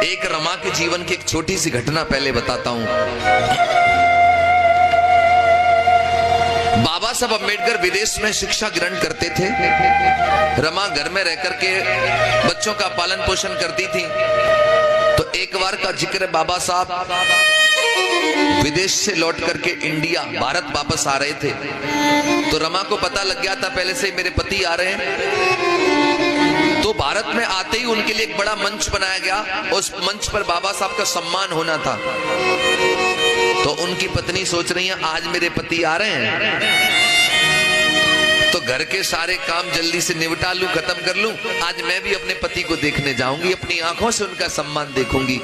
एक रमा के जीवन की एक छोटी सी घटना पहले बताता हूं। बाबा साहब अम्बेडकर विदेश में शिक्षा ग्रहण करते थे। रमा घर में रह करके बच्चों का पालन पोषण करती थी। तो एक बार का जिक्र, बाबा साहब विदेश से लौट करके इंडिया भारत वापस आ रहे थे। तो रमा को पता लग गया था पहले से मेरे पति आ रहे हैं। तो भारत में आते ही उनके लिए एक बड़ा मंच बनाया गया। उस मंच पर बाबा साहब का सम्मान होना था। तो उनकी पत्नी सोच रही है आज मेरे पति आ रहे हैं तो घर के सारे काम जल्दी से निपटा लूं, खत्म कर लूं। आज मैं भी अपने पति को देखने जाऊंगी, अपनी आंखों से उनका सम्मान देखूंगी।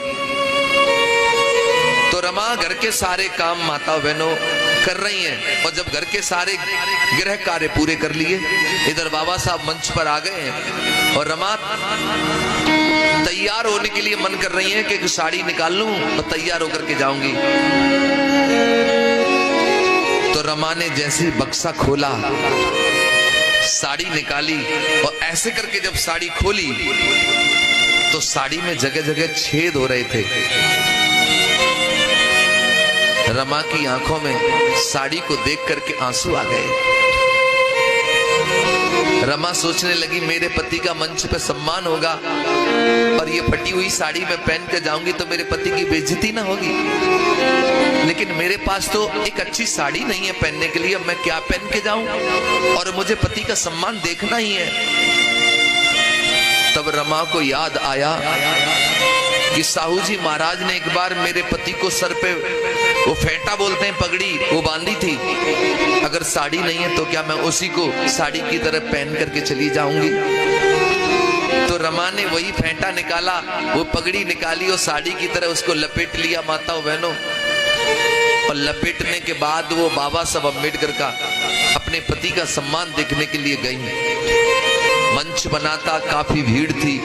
तो रमा घर के सारे काम माता बहनों कर रही हैं। और जब घर के सारे गृह कार्य पूरे कर लिए, इधर बाबा साहब मंच पर आ गए हैं और रमा तैयार होने के लिए मन कर रही है कि एक साड़ी निकाल लूं और तैयार होकर के जाऊंगी। तो रमा ने जैसे बक्सा खोला, साड़ी निकाली और ऐसे करके जब साड़ी खोली तो साड़ी में जगह जगह छेद हो रहे थे। रमा की आंखों में साड़ी को देख करके आंसू आ गए। रमा सोचने लगी मेरे पति का मंच पे सम्मान होगा और ये फटी हुई साड़ी में पहन के जाऊंगी तो मेरे पति की बेइज्जती ना होगी। लेकिन मेरे पास तो एक अच्छी साड़ी नहीं है पहनने के लिए, मैं क्या पहन के जाऊं? और मुझे पति का सम्मान देखना ही है। तब रमा को याद आया कि साहू जी महाराज ने एक बार मेरे पति को सर पे वो फेंटा बोलते हैं पगड़ी, वो बांधी थी। अगर साड़ी नहीं है तो क्या मैं उसी को साड़ी की तरह पहन करके चली जाऊंगी? तो रमा ने वही फेंटा निकाला, वो पगड़ी निकाली और साड़ी की तरह उसको लपेट लिया माताओं बहनों। और लपेटने के बाद वो बाबा साहब अम्बेडकर का अपने पति का सम्मान देखने के लिए गई। मंच बना था, काफी भीड़ थी।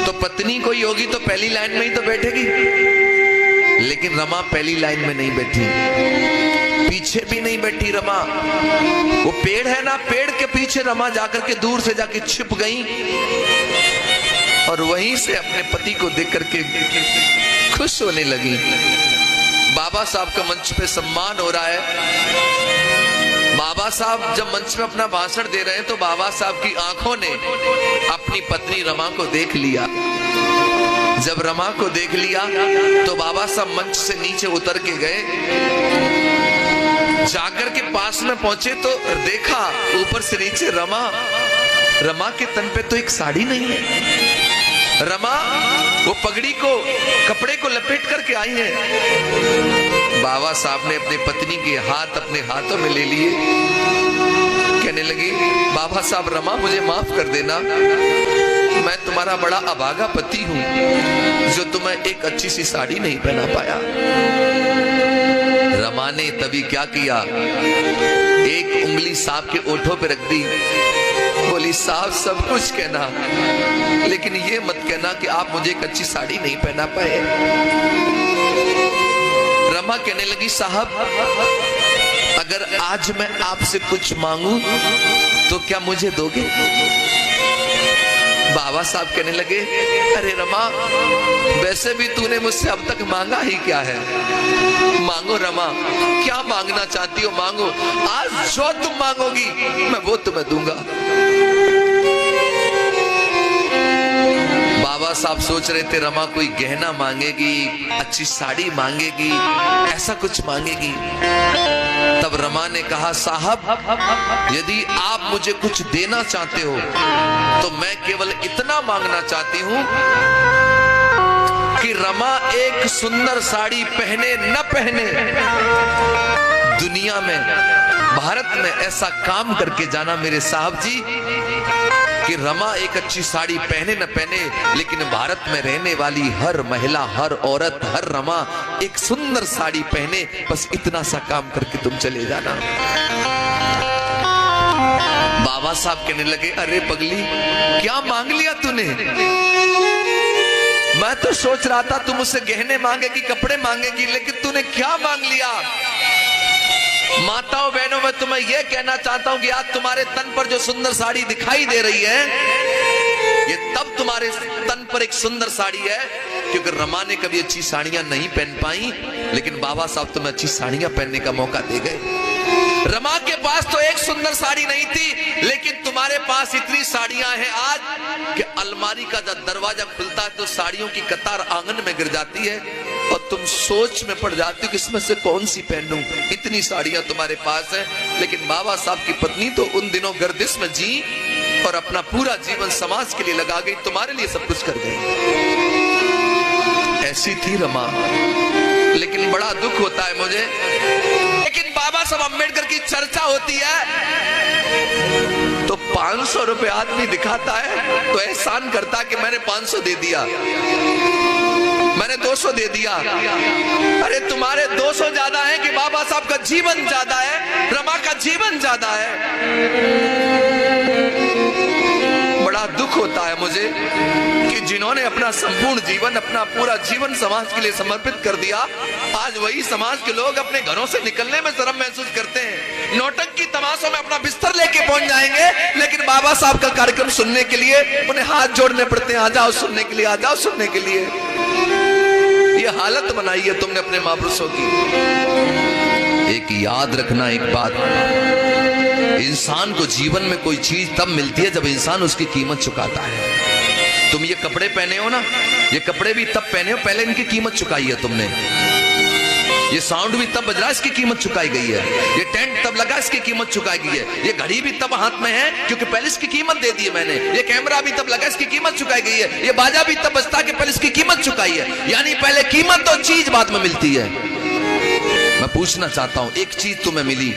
तो पत्नी कोई होगी तो पहली लाइन में ही तो बैठेगी, लेकिन रमा पहली लाइन में नहीं बैठी, पीछे भी नहीं बैठी रमा। वो पेड़ है ना, पेड़ के पीछे रमा जाकर के दूर से जाके छिप गई और वहीं से अपने पति को देख करके खुश होने लगी। बाबा साहब का मंच पे सम्मान हो रहा है। बाबा साहब जब मंच में अपना भाषण दे रहे हैं तो बाबा साहब की आंखों ने अपनी पत्नी रमा को देख लिया। जब रमा को देख लिया तो बाबा साहब मंच से नीचे उतर के गए, जाकर के पास में पहुंचे तो देखा ऊपर से नीचे रमा के तन पे तो एक साड़ी नहीं है। रमा वो पगड़ी को, कपड़े को लपेट करके आई है। बाबा साहब ने अपनी पत्नी के हाथ अपने हाथों में ले लिए, कहने लगी बाबा साहब रमा मुझे माफ कर देना, मैं तुम्हारा बड़ा अभागा पति हूं जो तुम्हें एक अच्छी सी साड़ी नहीं पहना पाया। रमा ने तभी क्या किया, एक उंगली साहब के ओठों पे रख दी, बोली साहब सब कुछ कहना लेकिन ये मत कहना कि आप मुझे एक अच्छी साड़ी नहीं पहना पाए। रमा कहने लगी साहब अगर आज मैं आपसे कुछ मांगू तो क्या मुझे दोगे? बाबा साहब कहने लगे अरे रमा वैसे भी तूने मुझसे अब तक मांगा ही क्या है, मांगो रमा, क्या मांगना चाहती हो मांगो, आज जो तुम मांगोगी मैं वो तुम्हें दूंगा। बाबा साहब सोच रहे थे रमा कोई गहना मांगेगी, अच्छी साड़ी मांगेगी, ऐसा कुछ मांगेगी। तब रमा ने कहा साहब यदि आप मुझे कुछ देना चाहते हो तो मैं केवल इतना मांगना चाहती हूं कि रमा एक सुंदर साड़ी पहने न पहने, दुनिया में भारत में ऐसा काम करके जाना मेरे साहब जी कि रमा एक अच्छी साड़ी पहने न पहने, लेकिन भारत में रहने वाली हर महिला, हर औरत, हर रमा एक सुंदर साड़ी पहने, बस इतना सा काम करके तुम चले जाना। बाबा साहब कहने लगे अरे पगली क्या मांग लिया तूने? मैं तो सोच रहा था तुम मुझसे गहने मांगेगी, कपड़े मांगेगी, लेकिन तूने क्या मांग लिया? माताओं बहनों मैं तुम्हें यह कहना चाहता हूं कि आज तुम्हारे तन पर जो सुंदर साड़ी दिखाई दे रही है ये तब तुम्हारे तन पर एक सुंदर साड़ी है क्योंकि रमा ने कभी अच्छी साड़ियां नहीं पहन पाई, लेकिन बाबा साहब तुम्हें अच्छी साड़ियां पहनने का मौका दे गए। रमा के पास तो एक सुंदर साड़ी नहीं थी, लेकिन तुम्हारे पास इतनी साड़ियां हैं आज कि अलमारी का जब दरवाजा खुलता है तो साड़ियों की कतार आंगन में गिर जाती है और तुम सोच में पड़ जाती हो कि इसमें से कौन सी पहनूं। इतनी साड़ियां तुम्हारे पास हैं। लेकिन बाबा साहब की पत्नी तो उन दिनों गर्दिश में जी और अपना पूरा जीवन समाज के लिए लगा गई, तुम्हारे लिए सब कुछ कर गई। ऐसी थी रमा। लेकिन बड़ा दुख होता है मुझे, लेकिन बाबा साहब अम्बेडकर की चर्चा होती है तो 500 रुपए आदमी दिखाता है तो एहसान करता कि मैंने 500 दे दिया, मैंने 200 दे दिया। अरे तुम्हारे 200 ज्यादा है कि बाबा साहब का जीवन ज्यादा है, रमा का जीवन ज्यादा है। बड़ा दुख होता है मुझे कि जिन्होंने अपना संपूर्ण जीवन, अपना पूरा जीवन समाज के लिए समर्पित कर दिया, आज वही समाज के लोग अपने घरों से निकलने में शर्म महसूस करते हैं। नौटंकी तमाशों में अपना बिस्तर लेके पहुंच जाएंगे, लेकिन बाबा साहब का कार्यक्रम सुनने के लिए उन्हें हाथ जोड़ने पड़ते हैं, आ जाओ सुनने के लिए, आ जाओ सुनने के लिए। ये हालत बनाई है तुमने अपने महापुरुषों की। एक याद रखना एक बात, इंसान को जीवन में कोई चीज तब मिलती है जब इंसान उसकी कीमत चुकाता है। तुम ये कपड़े पहने हो ना, ये कपड़े भी तब पहने हो पहले इनकी कीमत चुकाई है तुमने। ये साउंड भी तब बज रहा है, इसकी कीमत चुकाई गई है। ये टेंट तब लगा, इसकी कीमत चुकाई गई है। ये घड़ी भी तब हाथ में है क्योंकि पहले इसकी कीमत दे दी है मैंने। ये कैमरा भी तब लगा, इसकी कीमत चुकाई गई है। ये बाजा भी तब बजता कि पहले इसकी कीमत चुकाई है। यानी पहले कीमत तो चीज बाद में मिलती है। मैं पूछना चाहता हूं, एक चीज तुम्हें मिली,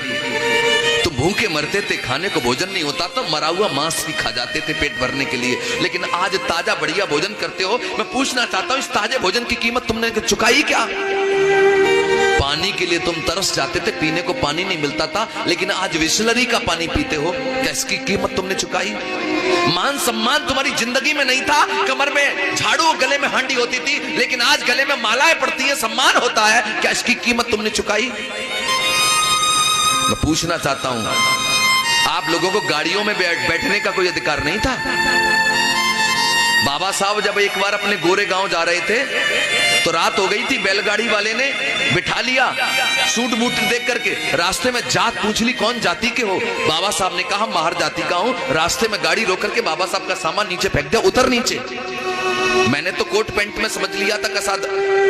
तुम भूखे मरते थे, खाने को भोजन नहीं होता तो मरा हुआ मांस भी खा जाते थे पेट भरने के लिए, लेकिन आज ताजा बढ़िया भोजन करते हो। मैं पूछना चाहता हूं, इस ताजे भोजन की कीमत तुमने चुकाई क्या? पानी के लिए तुम तरस जाते थे, पीने को पानी नहीं मिलता था, लेकिन आज बिसलरी का पानी पीते हो, क्या इसकी कीमत तुमने चुकाई? मान सम्मान तुम्हारी जिंदगी में नहीं था, कमर में झाड़ू, गले में हांडी होती थी, लेकिन आज गले में मालाएं पड़ती हैं, सम्मान होता है, क्या इसकी कीमत तुमने चुकाई? मैं पूछना चाहता हूं, आप लोगों को गाड़ियों में बैठने का कोई अधिकार नहीं था? बाबा साहब जब एक बार अपने गोरे गांव जा रहे थे तो रात हो गई थी, बैलगाड़ी वाले ने बिठा लिया सूट बूट देख करके। रास्ते में जात पूछ ली, कौन जाति के हो? बाबा साहब ने कहा माहर जाति का हूं। रास्ते में गाड़ी रोक करके बाबा साहब का सामान नीचे फेंक दिया, उतर नीचे। मैंने तो कोट पैंट में समझ लिया था कसाद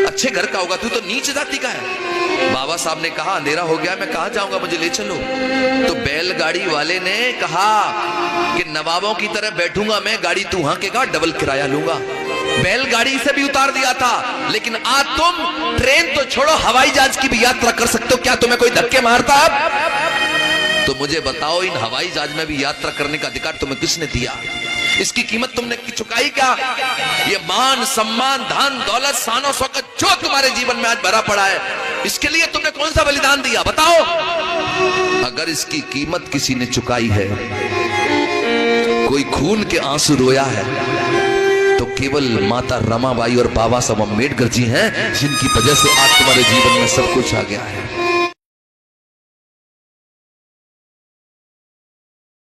अच्छे घर का होगा, तू तो नीच जाति का है। बाबा साहब ने कहा अंधेरा हो गया, मैं कहां जाऊंगा, मुझे ले चलो। तो बैलगाड़ी वाले ने कहा कि नवाबों की तरह बैठूंगा मैं, गाड़ी तू हांकेगा, डबल किराया लूंगा। बैलगाड़ी से भी उतार दिया था, लेकिन आज तुम ट्रेन तो छोड़ो, हवाई जहाज की भी यात्रा कर सकते हो। क्या तुम्हें कोई धक्के मारता अब? तो मुझे बताओ, इन हवाई जहाज में भी यात्रा करने का अधिकार तुम्हें किसने दिया? इसकी कीमत तुमने चुकाई क्या? ये मान सम्मान धन दौलत शानो शौकत जो तुम्हारे जीवन में आज भरा पड़ा है, इसके लिए तुमने कौन सा बलिदान दिया बताओ? अगर इसकी कीमत किसी ने चुकाई है, कोई खून के आंसू रोया है, तो केवल माता रमाबाई और बाबा साहब अम्बेडकर जी हैं, जिनकी वजह से आज तुम्हारे जीवन में सब कुछ आ गया है।